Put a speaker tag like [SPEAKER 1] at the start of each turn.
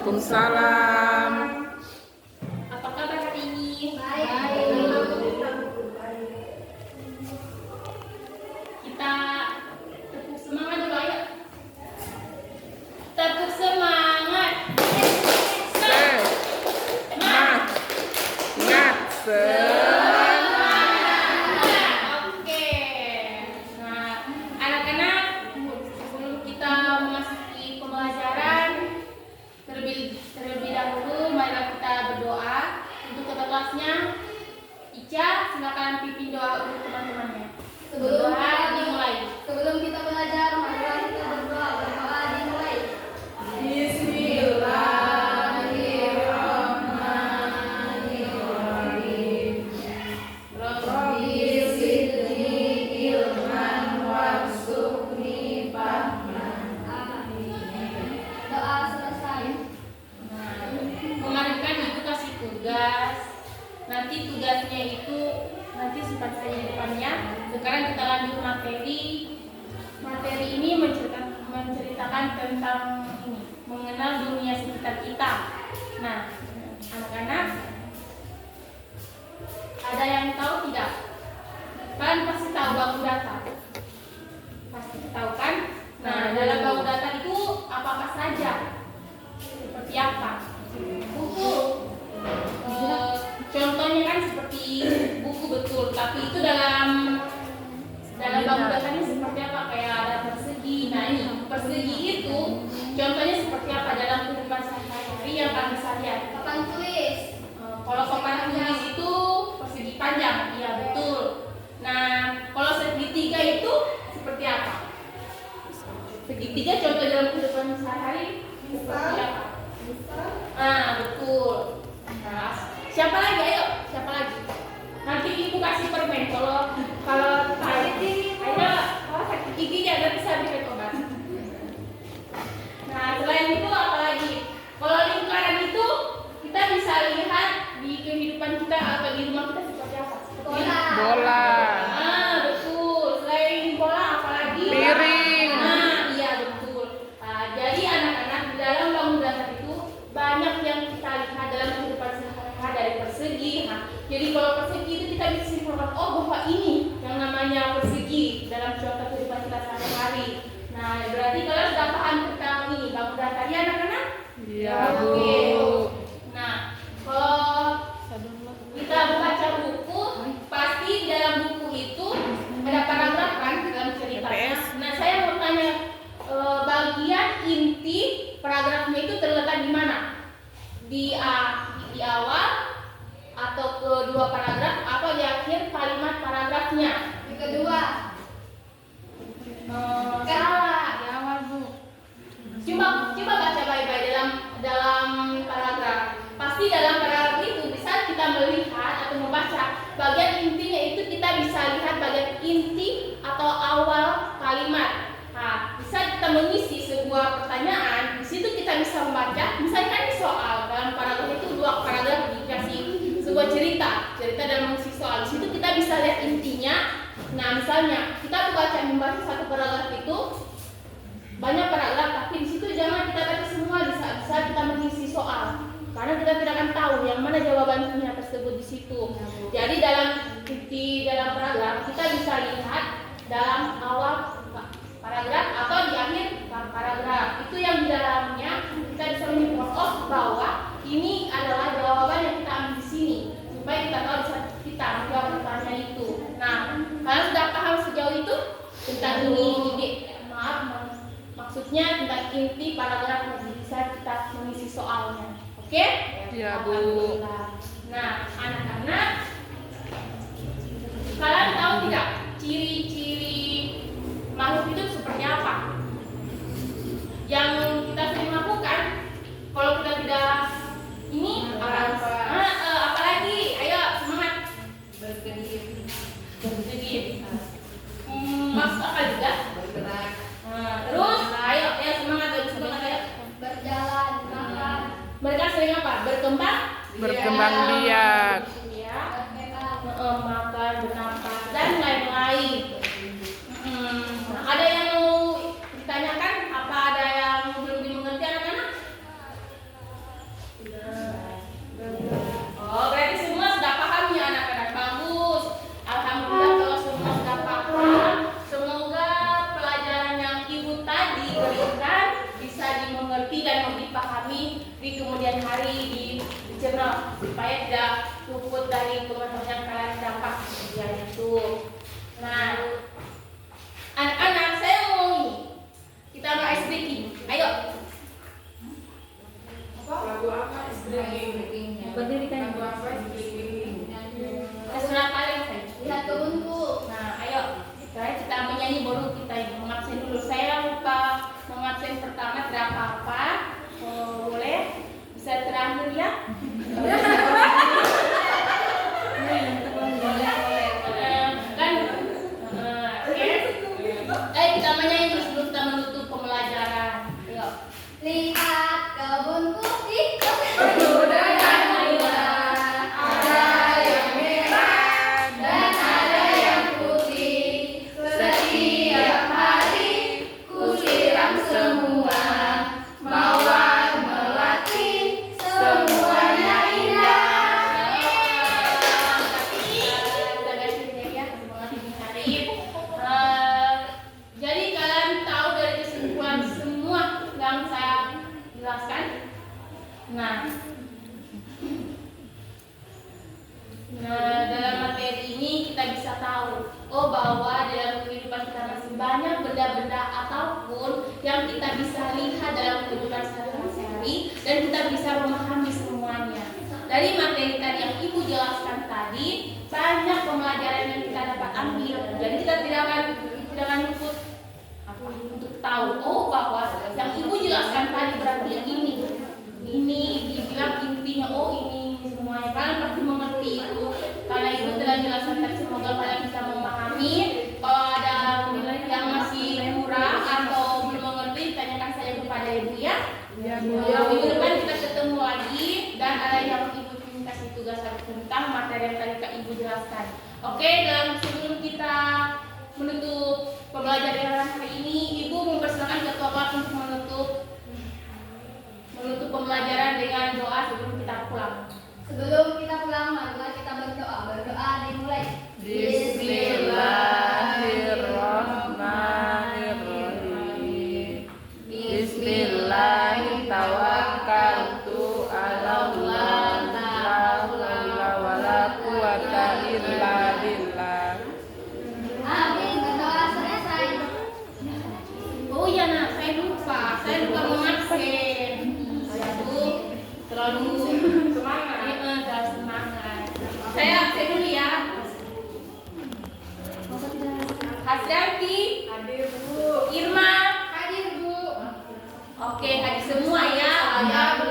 [SPEAKER 1] Waalaikumsalam.
[SPEAKER 2] Apa kabar hari ini?
[SPEAKER 3] Baik.
[SPEAKER 2] Kita tepuk semangat dulu, ayo. Tepuk semangat. Oke. Nah, anak-anak, sebelum kita memasuki pembelajaran, terlebih dahulu marilah kita berdoa untuk ketua kelasnya. Ica, silakan pimpin doa untuk teman-temannya. Berdoa dimulai.
[SPEAKER 3] Sebelum kita belajar, marilah kita berdoa. Berdoa dimulai. Bismillahirrahmanirrahim. Rabbi zidni ilman warzuqni fahman. Amin. Doa selesai.
[SPEAKER 2] Nah, kemarin kan ibu kasih tugas. Nanti tugasnya itu nanti simpan saja di depannya. Sekarang kita lanjut materi. Materi ini menceritakan tentang ini, mengenal dunia sekitar kita. Nah, anak-anak, ada yang tahu tidak? Kalian pasti tahu bangun data. Pasti tahu kan? Nah, dalam bangun data itu apa saja? Seperti apa? Buku. Contohnya kan seperti buku, betul. Tapi itu dalam bangun datanya seperti apa? Kayak ada persegi. Nah, ini persegi itu contohnya seperti apa dalam kehidupan sehari-hari yang kalian bisa lihat?
[SPEAKER 3] Papan tulis.
[SPEAKER 2] Kalau papan tulis itu persegi panjang, iya betul. Nah, kalau segitiga itu seperti apa? Segitiga contoh dalam kehidupan sehari-hari seperti apa? Betul. Nah, siapa lagi? Ayo, siapa lagi? Nanti ibu kasih permen. Kalau sakit, ayo, kalau sakit giginya nanti saya berikan obat. Nah, selain itu apa lagi? Kalau lingkaran itu kita bisa lihat di kehidupan kita atau di rumah kita seperti apa?
[SPEAKER 1] Bola.
[SPEAKER 2] Betul. Selain bola apa lagi?
[SPEAKER 1] Piring.
[SPEAKER 2] Iya betul. Jadi anak-anak, di dalam bangun dasar itu banyak yang kita lihat dalam kehidupan sehari-hari dari persegi. Nah, jadi kalau persegi itu kita bisa simpulkan, oh bahwa ini yang namanya persegi dalam contoh kehidupan kita sehari-hari. Nah, berarti kalian sudah paham tentang ini bangun dasar ya anak-anak?
[SPEAKER 1] Iya, Bu.
[SPEAKER 2] Oke. Nah, kalau kita baca buku, pasti di dalam buku itu ada paragraf kan dalam ceritanya. Nah, saya mau tanya, bagian inti paragrafnya itu terletak di mana? Di awal atau kedua paragraf atau di akhir kalimat paragrafnya?
[SPEAKER 3] Yang kedua.
[SPEAKER 2] Salah, di awal, Bu. Coba baca baik-baik dalam paragraf. Pasti dalam paragraf itu bisa kita melihat atau membaca bagian intinya, itu kita bisa lihat bagian inti atau awal kalimat. Nah, bisa kita mengisi sebuah pertanyaan, di situ kita bisa membaca. Misalkan soal dalam paragraf itu dua paragraf dikasih sebuah cerita dalam mengisi soal. Di situ kita bisa lihat intinya. Nah, misalnya kita membaca satu paragraf itu banyak paragraf, tapi di situ jangan kita baca semua, bisa kita mengisi soal. Karena kita tidak akan tahu yang mana jawabannya tersebut di situ. Jadi dalam paragraf kita bisa lihat dalam awal paragraf atau di akhir paragraf. Itu yang di dalamnya kita bisa menyimpulkan, oh bahwa ini adalah jawaban yang kita ambil di sini, supaya kita tahu bisa kita menjawab pertanyaan itu. Nah, kalian sudah paham sejauh itu tentang maksudnya tentang inti paragraf yang bisa kita mengisi soalnya. Oke?
[SPEAKER 1] Iya, Bu.
[SPEAKER 2] Alhamdulillah. Nah, anak-anak, kalian tahu tidak ciri-ciri makhluk itu seperti apa? Yang kita sering lakukan kalau kita tidak ini apalagi? Ayo semangat. Berkedip. Masuk akal juga.
[SPEAKER 3] Bergerak.
[SPEAKER 2] Terus, ayo semangat ayo.
[SPEAKER 3] Berjalan. Makan.
[SPEAKER 2] Mereka sering apa? Berkembang
[SPEAKER 1] biak.
[SPEAKER 2] Ya. Makan, bernafas dan lain-lain. Ada yang mau ditanyakan? Apa ada yang belum dimengerti anak-anak? dicerna supaya tidak luput dari pengetahuan yang kalian dapat ujian itu. Nah, anak-anak saya mau ini kita mau ice breaking. Ayo.
[SPEAKER 1] Lagu apa?
[SPEAKER 2] Berdirikan.
[SPEAKER 1] Lagu apa?
[SPEAKER 2] Terserah kalian saya.
[SPEAKER 3] Lihat kebunku.
[SPEAKER 2] Nah, ayo. Sekarang kita menyanyi baru kita mengabsen dulu. Saya lupa mengabsen pertama tidak apa-apa. Boleh bisa terakhir ya? Kan? Oke. Kita menyanyi terus sebelum kita menutup pembelajaran. Ayo.
[SPEAKER 3] Lihat kebunku ikut
[SPEAKER 2] Sudah
[SPEAKER 3] ada yang merah dan ada yang putih. Setiap hari ku siram semua, mawar melati, semuanya indah.
[SPEAKER 2] Jadi kalian tahu dari kesimpulan semua yang saya jelaskan. Nah, dalam materi ini kita bisa tahu bahwa dalam kehidupan kita masih banyak benda-benda ataupun yang kita bisa lihat dalam kehidupan sehari-hari dan kita bisa memahami semuanya. Dari materi tadi yang Ibu jelaskan tadi, banyak pembelajaran yang kita dapat ambil. Jadi kita tidak akan luput untuk tahu bahwa yang Ibu jelaskan tadi berarti yang ini dibilang intinya ini semuanya. Kalian pasti mengerti itu karena Ibu telah jelaskan tadi. Semoga kalian bisa memahami. Kalau ada yang masih kurang atau belum mengerti, tanyakan saja kepada Ibu ya. Minggu depan kita ketemu lagi dan ada yang Ibu kasih tugas tentang materi yang tadi Kak Ibu jelaskan. Oke, dan sebelum kita menutup pembelajaran hari ini, Ibu mempersilakan ketua kelas untuk menutup pembelajaran dengan doa sebelum kita pulang.
[SPEAKER 3] Sebelum kita pulang, marilah kita berdoa. Berdoa dimulai.
[SPEAKER 1] Bismillahirrahmanirrahim. Bismillahirrahmanirrahim. Allah la haula wala quwata illa billah.
[SPEAKER 3] Amin. Berdoa selesai.
[SPEAKER 2] Oh iya nak, saya lupa mengabsen. Terlalu semangat. Terlalu semangat. Saya absen dulu ya. Hasranti,
[SPEAKER 1] Hadir Bu.
[SPEAKER 2] Irma,
[SPEAKER 3] Hadir, Bu.
[SPEAKER 2] oke, hadir semua ya.
[SPEAKER 3] Ya, Bu.